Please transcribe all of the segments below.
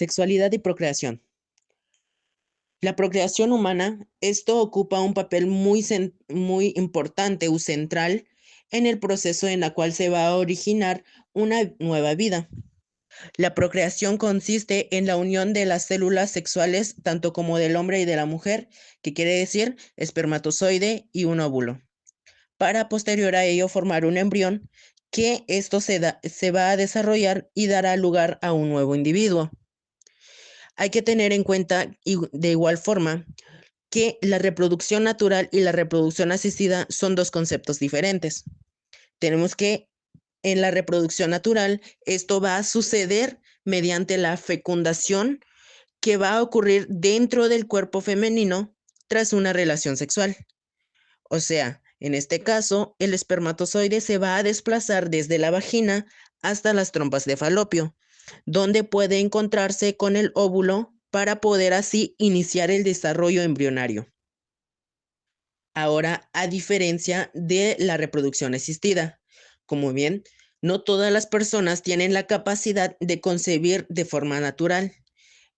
Sexualidad y procreación. La procreación humana, esto ocupa un papel muy importante o central en el proceso en el cual se va a originar una nueva vida. La procreación consiste en la unión de las células sexuales, tanto como del hombre y de la mujer, que quiere decir espermatozoide y un óvulo, para posterior a ello formar un embrión que esto se va a desarrollar y dará lugar a un nuevo individuo. Hay que tener en cuenta de igual forma que la reproducción natural y la reproducción asistida son dos conceptos diferentes. Tenemos que en la reproducción natural esto va a suceder mediante la fecundación que va a ocurrir dentro del cuerpo femenino tras una relación sexual. O sea, en este caso, el espermatozoide se va a desplazar desde la vagina hasta las trompas de falopio, donde puede encontrarse con el óvulo para poder así iniciar el desarrollo embrionario. Ahora, a diferencia de la reproducción asistida, como bien, no todas las personas tienen la capacidad de concebir de forma natural.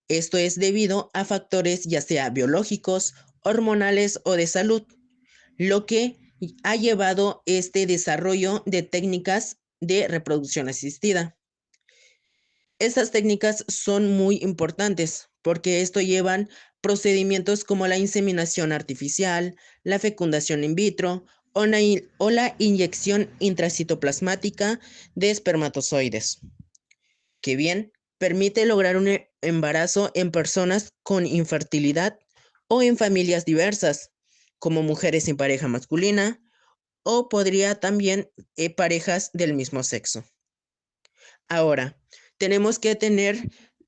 Esto es debido a factores ya sea biológicos, hormonales o de salud, lo que ha llevado este desarrollo de técnicas de reproducción asistida. Estas técnicas son muy importantes porque esto llevan procedimientos como la inseminación artificial, la fecundación in vitro o la inyección intracitoplasmática de espermatozoides, que bien permite lograr un embarazo en personas con infertilidad o en familias diversas, como mujeres sin pareja masculina o podría también parejas del mismo sexo. Ahora, tenemos que tener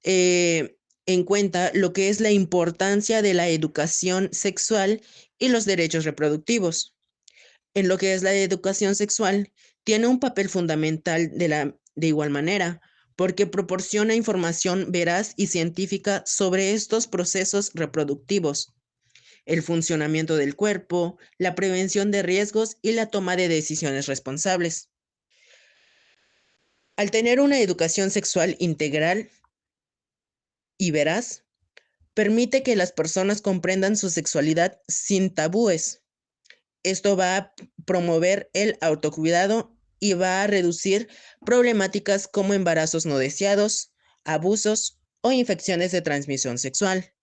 en cuenta lo que es la importancia de la educación sexual y los derechos reproductivos. En lo que es la educación sexual, tiene un papel fundamental de igual manera, porque proporciona información veraz y científica sobre estos procesos reproductivos, el funcionamiento del cuerpo, la prevención de riesgos y la toma de decisiones responsables. Al tener una educación sexual integral y veraz, permite que las personas comprendan su sexualidad sin tabúes. Esto va a promover el autocuidado y va a reducir problemáticas como embarazos no deseados, abusos o infecciones de transmisión sexual.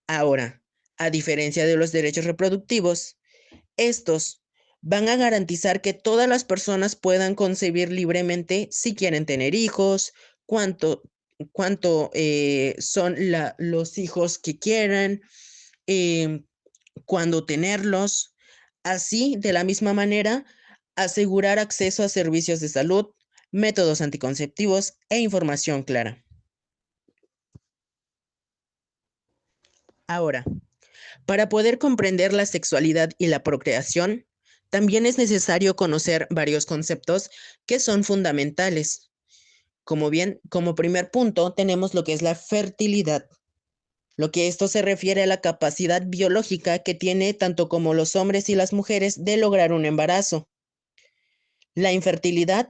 Ahora, a diferencia de los derechos reproductivos, estos van a garantizar que todas las personas puedan concebir libremente si quieren tener hijos, cuánto, cuánto son los hijos que quieran, eh, cuándo tenerlos. Así, de la misma manera, asegurar acceso a servicios de salud, métodos anticonceptivos e información clara. Ahora, para poder comprender la sexualidad y la procreación, también es necesario conocer varios conceptos que son fundamentales. Como primer punto, tenemos lo que es la fertilidad, lo que esto se refiere a la capacidad biológica que tiene tanto como los hombres y las mujeres de lograr un embarazo. La infertilidad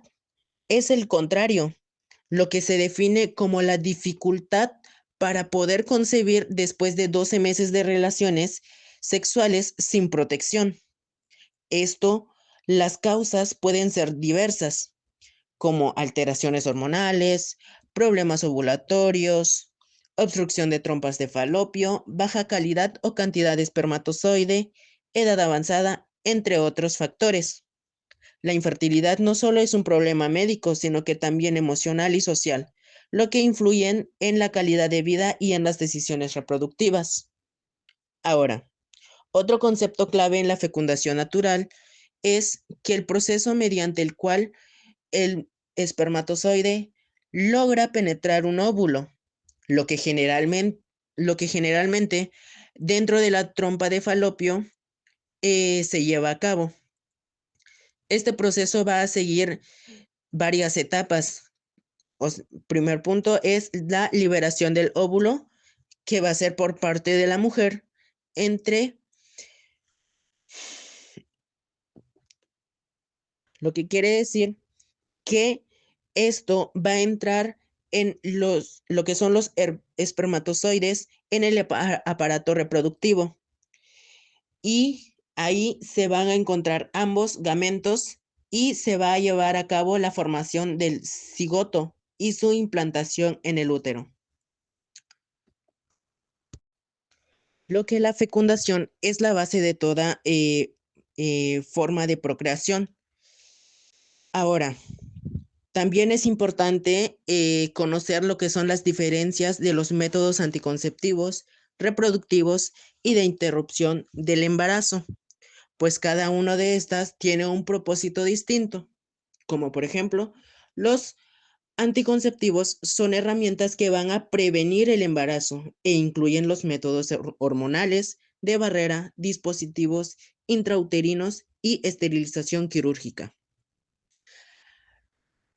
es el contrario, lo que se define como la dificultad para poder concebir después de 12 meses de relaciones sexuales sin protección. Esto, las causas pueden ser diversas, como alteraciones hormonales, problemas ovulatorios, obstrucción de trompas de falopio, baja calidad o cantidad de espermatozoide, edad avanzada, entre otros factores. La infertilidad no solo es un problema médico, sino que también emocional y social, lo que influyen en la calidad de vida y en las decisiones reproductivas. Ahora, otro concepto clave en la fecundación natural es que el proceso mediante el cual el espermatozoide logra penetrar un óvulo, lo que generalmente, lo que generalmente dentro de la trompa de falopio se lleva a cabo. Este proceso va a seguir varias etapas. Primer punto es la liberación del óvulo, que va a ser por parte de la mujer, entre lo que quiere decir que esto va a entrar en lo que son los espermatozoides en el aparato reproductivo. Y ahí se van a encontrar ambos gametos y se va a llevar a cabo la formación del cigoto y su implantación en el útero. Lo que la fecundación es la base de toda forma de procreación. Ahora, también es importante conocer lo que son las diferencias de los métodos anticonceptivos, reproductivos y de interrupción del embarazo, pues cada una de estas tiene un propósito distinto, como por ejemplo, los anticonceptivos son herramientas que van a prevenir el embarazo e incluyen los métodos hormonales, de barrera, dispositivos intrauterinos y esterilización quirúrgica.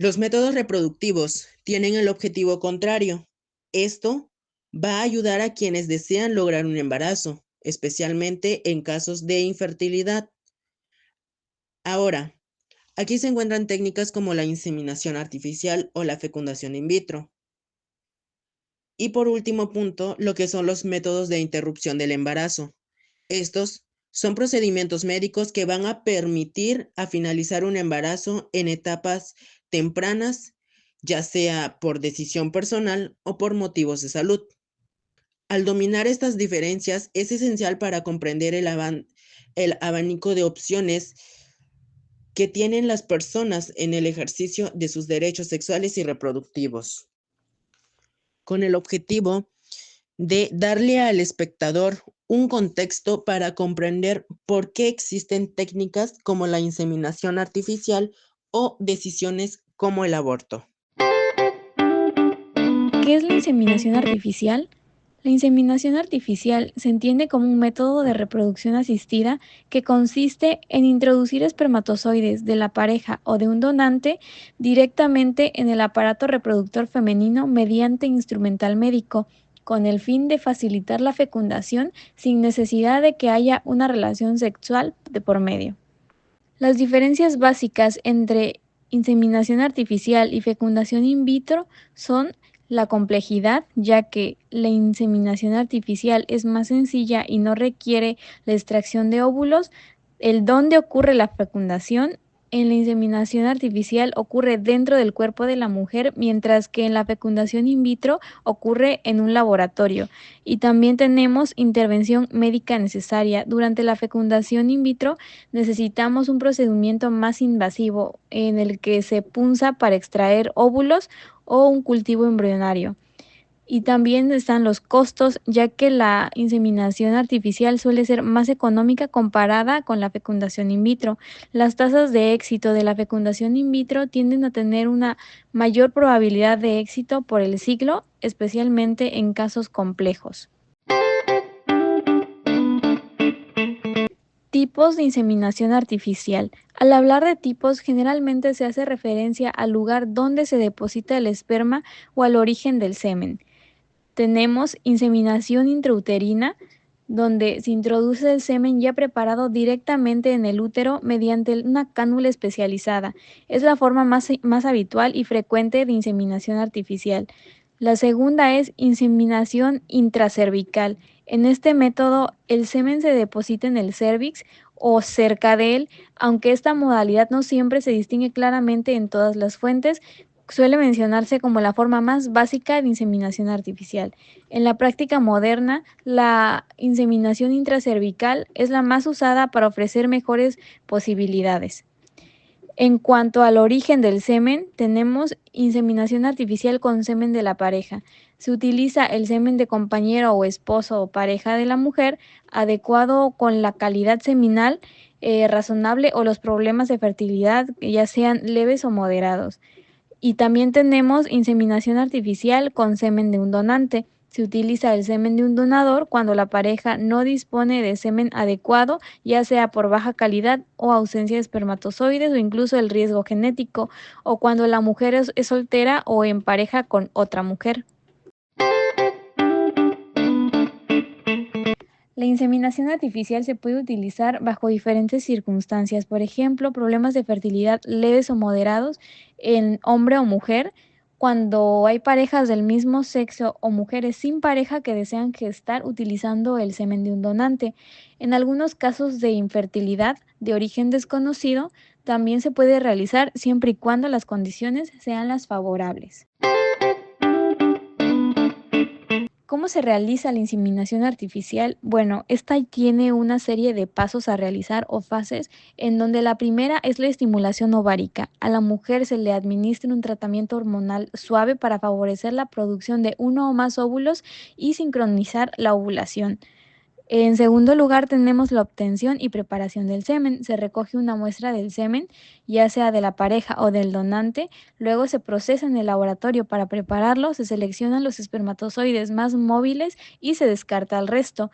Los métodos reproductivos tienen el objetivo contrario. Esto va a ayudar a quienes desean lograr un embarazo, especialmente en casos de infertilidad. Ahora, aquí se encuentran técnicas como la inseminación artificial o la fecundación in vitro. Y por último punto, lo que son los métodos de interrupción del embarazo. Estos son procedimientos médicos que van a permitir a finalizar un embarazo en etapas tempranas, ya sea por decisión personal o por motivos de salud. Al dominar estas diferencias es esencial para comprender el abanico de opciones que tienen las personas en el ejercicio de sus derechos sexuales y reproductivos, con el objetivo de darle al espectador un contexto para comprender por qué existen técnicas como la inseminación artificial o decisiones como el aborto. ¿Qué es la inseminación artificial? La inseminación artificial se entiende como un método de reproducción asistida que consiste en introducir espermatozoides de la pareja o de un donante directamente en el aparato reproductor femenino mediante instrumental médico, con el fin de facilitar la fecundación sin necesidad de que haya una relación sexual de por medio. Las diferencias básicas entre inseminación artificial y fecundación in vitro son la complejidad, ya que la inseminación artificial es más sencilla y no requiere la extracción de óvulos, el dónde ocurre la fecundación. En la inseminación artificial ocurre dentro del cuerpo de la mujer, mientras que en la fecundación in vitro ocurre en un laboratorio. Y también tenemos intervención médica necesaria. Durante la fecundación in vitro necesitamos un procedimiento más invasivo en el que se punza para extraer óvulos o un cultivo embrionario. Y también están los costos, ya que la inseminación artificial suele ser más económica comparada con la fecundación in vitro. Las tasas de éxito de la fecundación in vitro tienden a tener una mayor probabilidad de éxito por el ciclo, especialmente en casos complejos. Tipos de inseminación artificial. Al hablar de tipos, generalmente se hace referencia al lugar donde se deposita el esperma o al origen del semen. Tenemos inseminación intrauterina, donde se introduce el semen ya preparado directamente en el útero mediante una cánula especializada. Es la forma más habitual y frecuente de inseminación artificial. La segunda es inseminación intracervical. En este método, el semen se deposita en el cérvix o cerca de él, aunque esta modalidad no siempre se distingue claramente en todas las fuentes, suele mencionarse como la forma más básica de inseminación artificial. En la práctica moderna, la inseminación intracervical es la más usada para ofrecer mejores posibilidades. En cuanto al origen del semen, tenemos inseminación artificial con semen de la pareja. Se utiliza el semen de compañero o esposo o pareja de la mujer, adecuado con la calidad seminal razonable o los problemas de fertilidad, ya sean leves o moderados. Y también tenemos inseminación artificial con semen de un donante. Se utiliza el semen de un donador cuando la pareja no dispone de semen adecuado, ya sea por baja calidad o ausencia de espermatozoides o incluso el riesgo genético, o cuando la mujer es soltera o en pareja con otra mujer. La inseminación artificial se puede utilizar bajo diferentes circunstancias, por ejemplo, problemas de fertilidad leves o moderados en hombre o mujer, cuando hay parejas del mismo sexo o mujeres sin pareja que desean gestar utilizando el semen de un donante. En algunos casos de infertilidad de origen desconocido, también se puede realizar siempre y cuando las condiciones sean las favorables. ¿Cómo se realiza la inseminación artificial? Bueno, esta tiene una serie de pasos a realizar o fases en donde la primera es la estimulación ovárica. A la mujer se le administra un tratamiento hormonal suave para favorecer la producción de uno o más óvulos y sincronizar la ovulación. En segundo lugar, tenemos la obtención y preparación del semen. Se recoge una muestra del semen, ya sea de la pareja o del donante, luego se procesa en el laboratorio para prepararlo, se seleccionan los espermatozoides más móviles y se descarta el resto.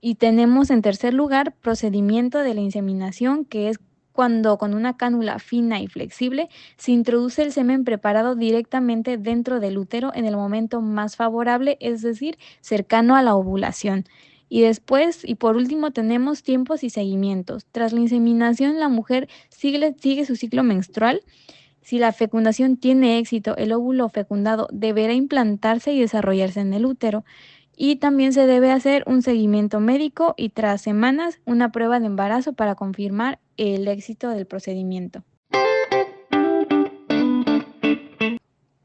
Y tenemos en tercer lugar procedimiento de la inseminación, que es cuando con una cánula fina y flexible se introduce el semen preparado directamente dentro del útero en el momento más favorable, es decir, cercano a la ovulación. Y después, y por último, tenemos tiempos y seguimientos. Tras la inseminación, la mujer sigue su ciclo menstrual. Si la fecundación tiene éxito, el óvulo fecundado deberá implantarse y desarrollarse en el útero. Y también se debe hacer un seguimiento médico y tras semanas una prueba de embarazo para confirmar el éxito del procedimiento.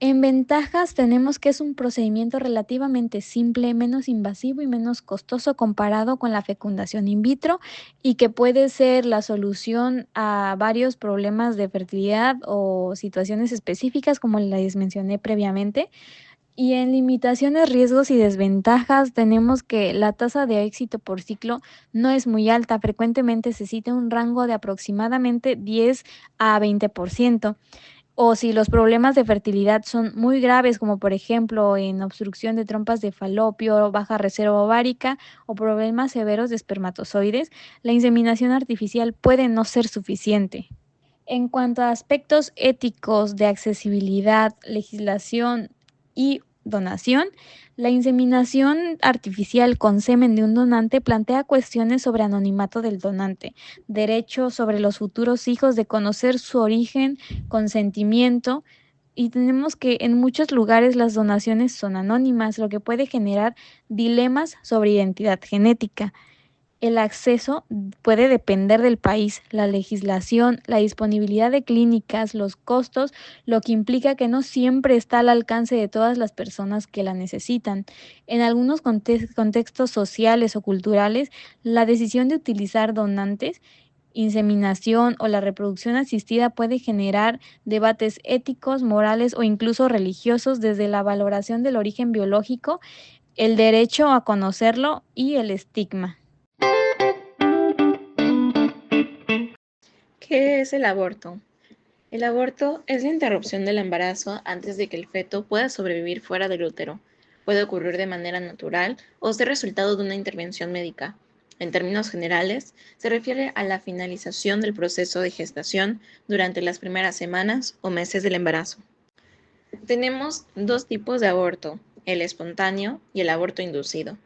En ventajas tenemos que es un procedimiento relativamente simple, menos invasivo y menos costoso comparado con la fecundación in vitro y que puede ser la solución a varios problemas de fertilidad o situaciones específicas como les mencioné previamente. Y en limitaciones, riesgos y desventajas tenemos que la tasa de éxito por ciclo no es muy alta, frecuentemente se cita un rango de aproximadamente 10 a 20%. O si los problemas de fertilidad son muy graves, como por ejemplo en obstrucción de trompas de falopio, baja reserva ovárica o problemas severos de espermatozoides, la inseminación artificial puede no ser suficiente. En cuanto a aspectos éticos de accesibilidad, legislación y donación, la inseminación artificial con semen de un donante plantea cuestiones sobre anonimato del donante, derechos sobre los futuros hijos de conocer su origen, consentimiento, y tenemos que en muchos lugares las donaciones son anónimas, lo que puede generar dilemas sobre identidad genética. El acceso puede depender del país, la legislación, la disponibilidad de clínicas, los costos, lo que implica que no siempre está al alcance de todas las personas que la necesitan. En algunos contextos sociales o culturales, la decisión de utilizar donantes, inseminación o la reproducción asistida puede generar debates éticos, morales o incluso religiosos desde la valoración del origen biológico, el derecho a conocerlo y el estigma. ¿Qué es el aborto? El aborto es la interrupción del embarazo antes de que el feto pueda sobrevivir fuera del útero. Puede ocurrir de manera natural o ser resultado de una intervención médica. En términos generales, se refiere a la finalización del proceso de gestación durante las primeras semanas o meses del embarazo. Tenemos dos tipos de aborto, el espontáneo y el aborto inducido.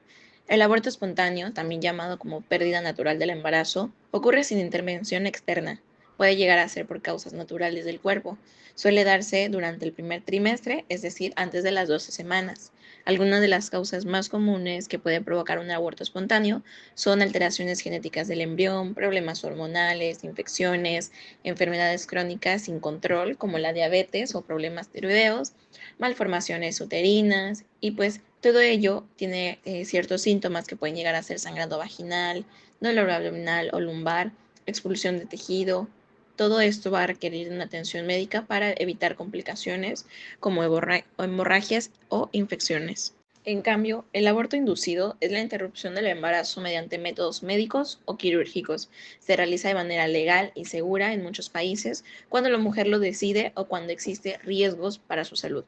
El aborto espontáneo, también llamado como pérdida natural del embarazo, ocurre sin intervención externa. Puede llegar a ser por causas naturales del cuerpo. Suele darse durante el primer trimestre, es decir, antes de las 12 semanas. Algunas de las causas más comunes que pueden provocar un aborto espontáneo son alteraciones genéticas del embrión, problemas hormonales, infecciones, enfermedades crónicas sin control como la diabetes o problemas tiroideos, malformaciones uterinas y pues todo ello tiene ciertos síntomas que pueden llegar a ser sangrado vaginal, dolor abdominal o lumbar, expulsión de tejido. Todo esto va a requerir una atención médica para evitar complicaciones como hemorragias o infecciones. En cambio, el aborto inducido es la interrupción del embarazo mediante métodos médicos o quirúrgicos. Se realiza de manera legal y segura en muchos países cuando la mujer lo decide o cuando existe riesgos para su salud.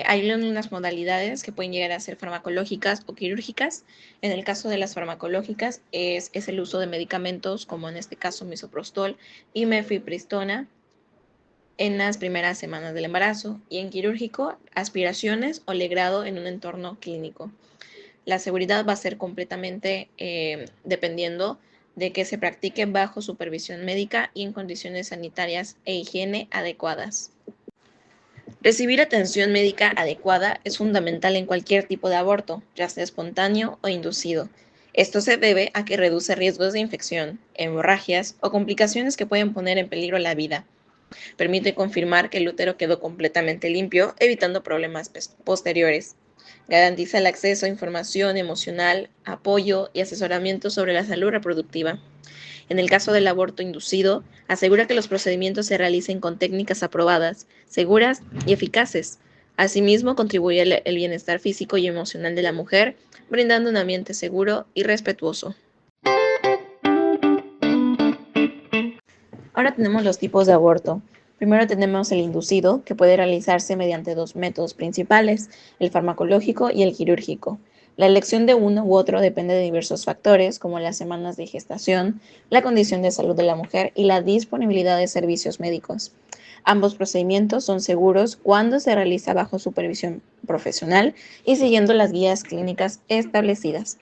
Hay unas modalidades que pueden llegar a ser farmacológicas o quirúrgicas. En el caso de las farmacológicas es el uso de medicamentos como en este caso misoprostol y mifepristona en las primeras semanas del embarazo y en quirúrgico aspiraciones o legrado en un entorno clínico. La seguridad va a ser completamente dependiendo de que se practique bajo supervisión médica y en condiciones sanitarias e higiene adecuadas. Recibir atención médica adecuada es fundamental en cualquier tipo de aborto, ya sea espontáneo o inducido. Esto se debe a que reduce riesgos de infección, hemorragias o complicaciones que pueden poner en peligro la vida. Permite confirmar que el útero quedó completamente limpio, evitando problemas posteriores. Garantiza el acceso a información emocional, apoyo y asesoramiento sobre la salud reproductiva. En el caso del aborto inducido, asegura que los procedimientos se realicen con técnicas aprobadas, seguras y eficaces. Asimismo, contribuye al bienestar físico y emocional de la mujer, brindando un ambiente seguro y respetuoso. Ahora tenemos los tipos de aborto. Primero tenemos el inducido, que puede realizarse mediante dos métodos principales, el farmacológico y el quirúrgico. La elección de uno u otro depende de diversos factores, como las semanas de gestación, la condición de salud de la mujer y la disponibilidad de servicios médicos. Ambos procedimientos son seguros cuando se realiza bajo supervisión profesional y siguiendo las guías clínicas establecidas.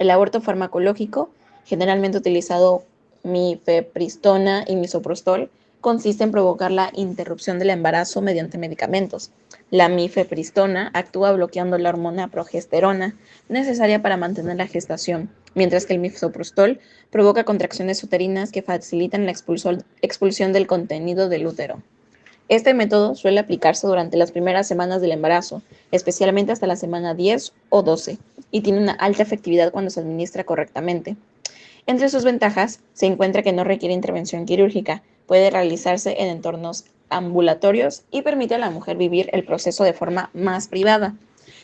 El aborto farmacológico, generalmente utilizado mifepristona y misoprostol, consiste en provocar la interrupción del embarazo mediante medicamentos. La mifepristona actúa bloqueando la hormona progesterona, necesaria para mantener la gestación, mientras que el misoprostol provoca contracciones uterinas que facilitan la expulsión del contenido del útero. Este método suele aplicarse durante las primeras semanas del embarazo, especialmente hasta la semana 10 o 12, y tiene una alta efectividad cuando se administra correctamente. Entre sus ventajas se encuentra que no requiere intervención quirúrgica, puede realizarse en entornos ambulatorios y permite a la mujer vivir el proceso de forma más privada.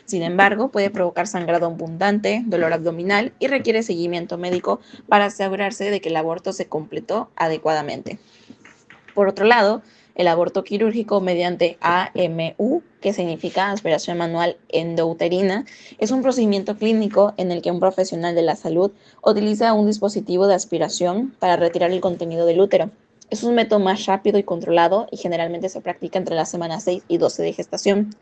Sin embargo, puede provocar sangrado abundante, dolor abdominal y requiere seguimiento médico para asegurarse de que el aborto se completó adecuadamente. Por otro lado, el aborto quirúrgico mediante AMU, que significa aspiración manual endouterina, es un procedimiento clínico en el que un profesional de la salud utiliza un dispositivo de aspiración para retirar el contenido del útero. Es un método más rápido y controlado y generalmente se practica entre las semanas 6 y 12 de gestación.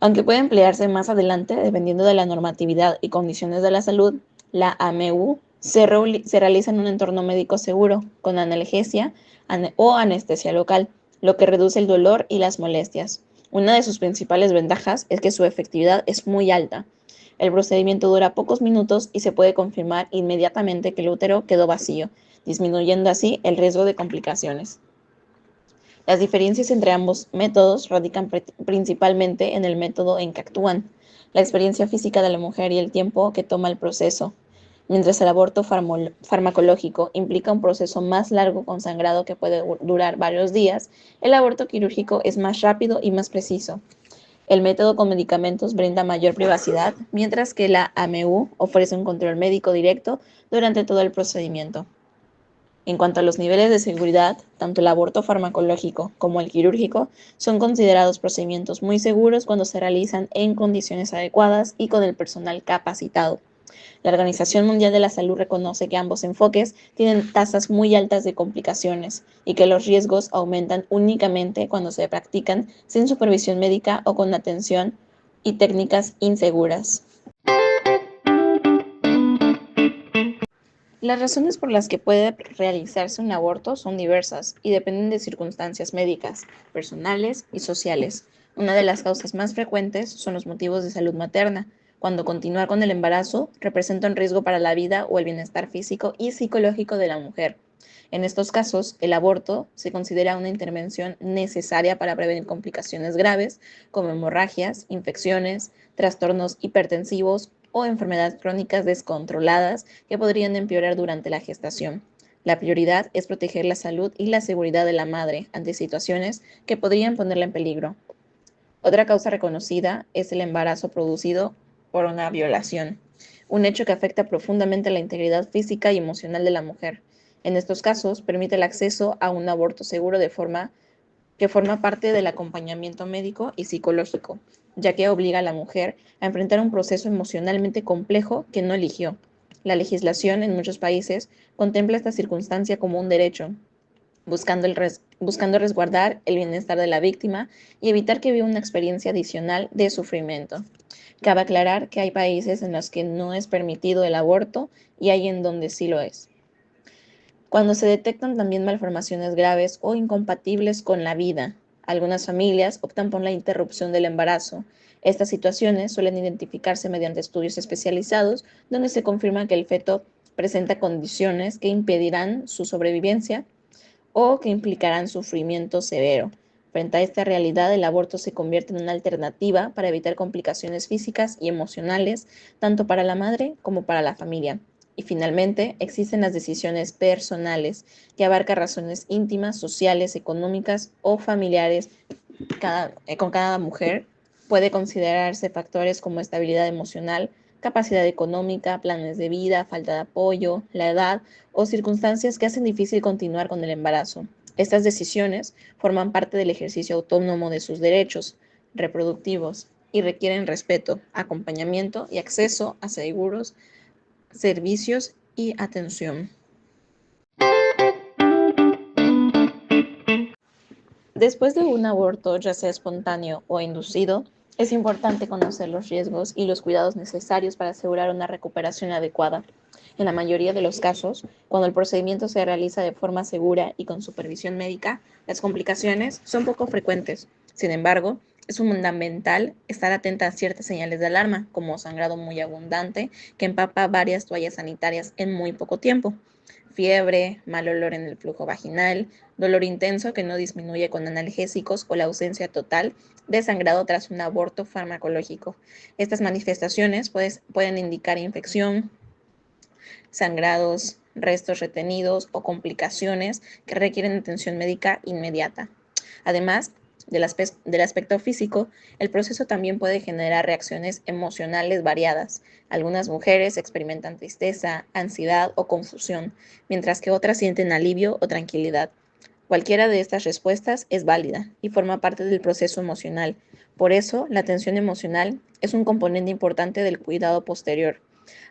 Aunque puede emplearse más adelante, dependiendo de la normatividad y condiciones de la salud, la AMU se realiza en un entorno médico seguro, con analgesia o anestesia local, lo que reduce el dolor y las molestias. Una de sus principales ventajas es que su efectividad es muy alta. El procedimiento dura pocos minutos y se puede confirmar inmediatamente que el útero quedó vacío, disminuyendo así el riesgo de complicaciones. Las diferencias entre ambos métodos radican principalmente en el método en que actúan, la experiencia física de la mujer y el tiempo que toma el proceso. Mientras el aborto farmacológico implica un proceso más largo con sangrado que puede durar varios días, el aborto quirúrgico es más rápido y más preciso. El método con medicamentos brinda mayor privacidad, mientras que la AMU ofrece un control médico directo durante todo el procedimiento. En cuanto a los niveles de seguridad, tanto el aborto farmacológico como el quirúrgico son considerados procedimientos muy seguros cuando se realizan en condiciones adecuadas y con el personal capacitado. La Organización Mundial de la Salud reconoce que ambos enfoques tienen tasas muy altas de complicaciones y que los riesgos aumentan únicamente cuando se practican sin supervisión médica o con atención y técnicas inseguras. Las razones por las que puede realizarse un aborto son diversas y dependen de circunstancias médicas, personales y sociales. Una de las causas más frecuentes son los motivos de salud materna, cuando continuar con el embarazo representa un riesgo para la vida o el bienestar físico y psicológico de la mujer. En estos casos, el aborto se considera una intervención necesaria para prevenir complicaciones graves como hemorragias, infecciones, trastornos hipertensivos o enfermedades crónicas descontroladas que podrían empeorar durante la gestación. La prioridad es proteger la salud y la seguridad de la madre ante situaciones que podrían ponerla en peligro. Otra causa reconocida es el embarazo producido por una violación, un hecho que afecta profundamente la integridad física y emocional de la mujer. En estos casos, permite el acceso a un aborto seguro que forma parte del acompañamiento médico y psicológico, ya que obliga a la mujer a enfrentar un proceso emocionalmente complejo que no eligió. La legislación en muchos países contempla esta circunstancia como un derecho, buscando resguardar el bienestar de la víctima y evitar que viva una experiencia adicional de sufrimiento. Cabe aclarar que hay países en los que no es permitido el aborto y hay en donde sí lo es. Cuando se detectan también malformaciones graves o incompatibles con la vida, Algunas familias optan por la interrupción del embarazo. Estas situaciones suelen identificarse mediante estudios especializados donde se confirma que el feto presenta condiciones que impedirán su sobrevivencia o que implicarán sufrimiento severo. Frente a esta realidad, el aborto se convierte en una alternativa para evitar complicaciones físicas y emocionales, tanto para la madre como para la familia. Y finalmente, existen las decisiones personales, que abarcan razones íntimas, sociales, económicas o familiares con cada mujer. Puede considerarse factores como estabilidad emocional, capacidad económica, planes de vida, falta de apoyo, la edad o circunstancias que hacen difícil continuar con el embarazo. Estas decisiones forman parte del ejercicio autónomo de sus derechos reproductivos y requieren respeto, acompañamiento y acceso a seguros, servicios y atención. Después de un aborto, ya sea espontáneo o inducido, es importante conocer los riesgos y los cuidados necesarios para asegurar una recuperación adecuada. En la mayoría de los casos, cuando el procedimiento se realiza de forma segura y con supervisión médica, las complicaciones son poco frecuentes. Sin embargo, es fundamental estar atenta a ciertas señales de alarma, como sangrado muy abundante que empapa varias toallas sanitarias en muy poco tiempo, fiebre, mal olor en el flujo vaginal, dolor intenso que no disminuye con analgésicos o la ausencia total de sangrado tras un aborto farmacológico. Estas manifestaciones pueden indicar infección, sangrados, restos retenidos o complicaciones que requieren atención médica inmediata. Además del aspecto físico, el proceso también puede generar reacciones emocionales variadas. Algunas mujeres experimentan tristeza, ansiedad o confusión, mientras que otras sienten alivio o tranquilidad. Cualquiera de estas respuestas es válida y forma parte del proceso emocional. Por eso, la atención emocional es un componente importante del cuidado posterior.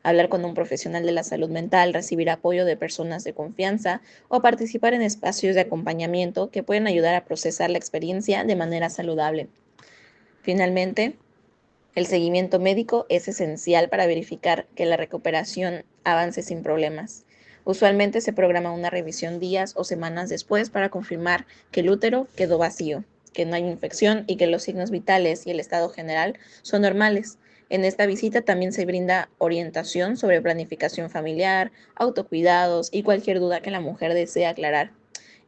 Hablar con un profesional de la salud mental, recibir apoyo de personas de confianza o participar en espacios de acompañamiento que pueden ayudar a procesar la experiencia de manera saludable. Finalmente, el seguimiento médico es esencial para verificar que la recuperación avance sin problemas. Usualmente se programa una revisión días o semanas después para confirmar que el útero quedó vacío, que no hay infección y que los signos vitales y el estado general son normales. En esta visita también se brinda orientación sobre planificación familiar, autocuidados y cualquier duda que la mujer desee aclarar.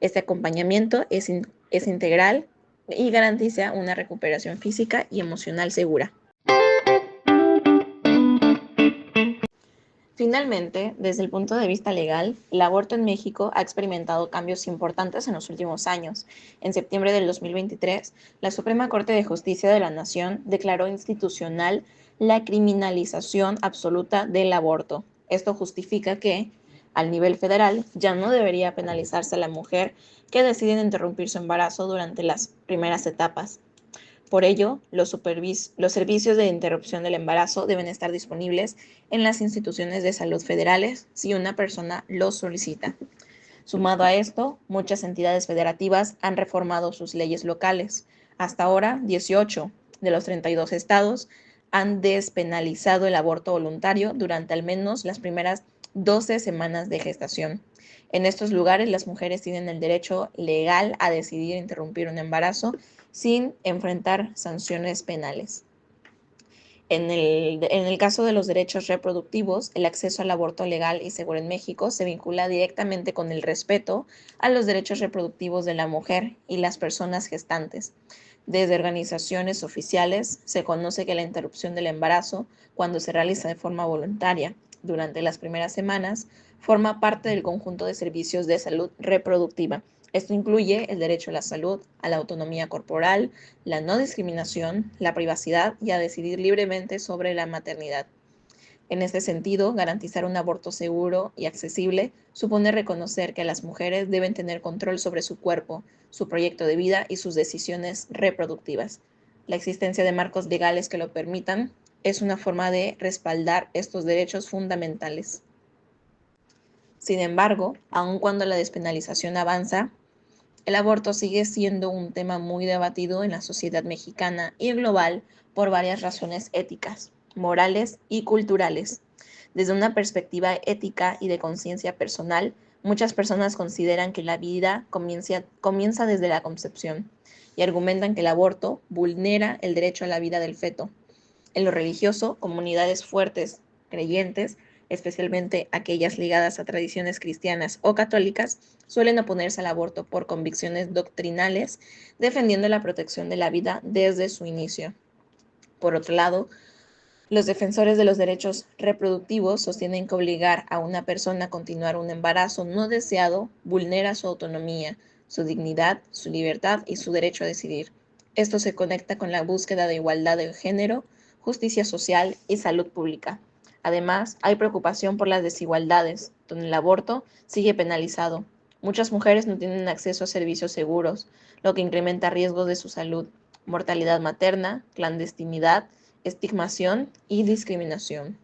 Este acompañamiento es integral y garantiza una recuperación física y emocional segura. Finalmente, desde el punto de vista legal, el aborto en México ha experimentado cambios importantes en los últimos años. En septiembre del 2023, la Suprema Corte de Justicia de la Nación declaró institucional la criminalización absoluta del aborto. Esto justifica que, al nivel federal, ya no debería penalizarse a la mujer que decide interrumpir su embarazo durante las primeras etapas. Por ello, los servicios de interrupción del embarazo deben estar disponibles en las instituciones de salud federales si una persona los solicita. Sumado a esto, muchas entidades federativas han reformado sus leyes locales. Hasta ahora, 18 de los 32 estados han despenalizado el aborto voluntario durante al menos las primeras 12 semanas de gestación. En estos lugares, las mujeres tienen el derecho legal a decidir interrumpir un embarazo sin enfrentar sanciones penales. En el caso de los derechos reproductivos, el acceso al aborto legal y seguro en México se vincula directamente con el respeto a los derechos reproductivos de la mujer y las personas gestantes. Desde organizaciones oficiales se conoce que la interrupción del embarazo, cuando se realiza de forma voluntaria durante las primeras semanas, forma parte del conjunto de servicios de salud reproductiva. Esto incluye el derecho a la salud, a la autonomía corporal, la no discriminación, la privacidad y a decidir libremente sobre la maternidad. En este sentido, garantizar un aborto seguro y accesible supone reconocer que las mujeres deben tener control sobre su cuerpo, su proyecto de vida y sus decisiones reproductivas. La existencia de marcos legales que lo permitan es una forma de respaldar estos derechos fundamentales. Sin embargo, aun cuando la despenalización avanza, el aborto sigue siendo un tema muy debatido en la sociedad mexicana y global por varias razones éticas, morales y culturales. Desde una perspectiva ética y de conciencia personal, muchas personas consideran que la vida comienza desde la concepción y argumentan que el aborto vulnera el derecho a la vida del feto. En lo religioso, comunidades fuertes, creyentes, especialmente aquellas ligadas a tradiciones cristianas o católicas, suelen oponerse al aborto por convicciones doctrinales, defendiendo la protección de la vida desde su inicio. Por otro lado, los defensores de los derechos reproductivos sostienen que obligar a una persona a continuar un embarazo no deseado vulnera su autonomía, su dignidad, su libertad y su derecho a decidir. Esto se conecta con la búsqueda de igualdad de género, justicia social y salud pública. Además, hay preocupación por las desigualdades, donde el aborto sigue penalizado. Muchas mujeres no tienen acceso a servicios seguros, lo que incrementa riesgos de su salud, mortalidad materna, clandestinidad, estigmación y discriminación.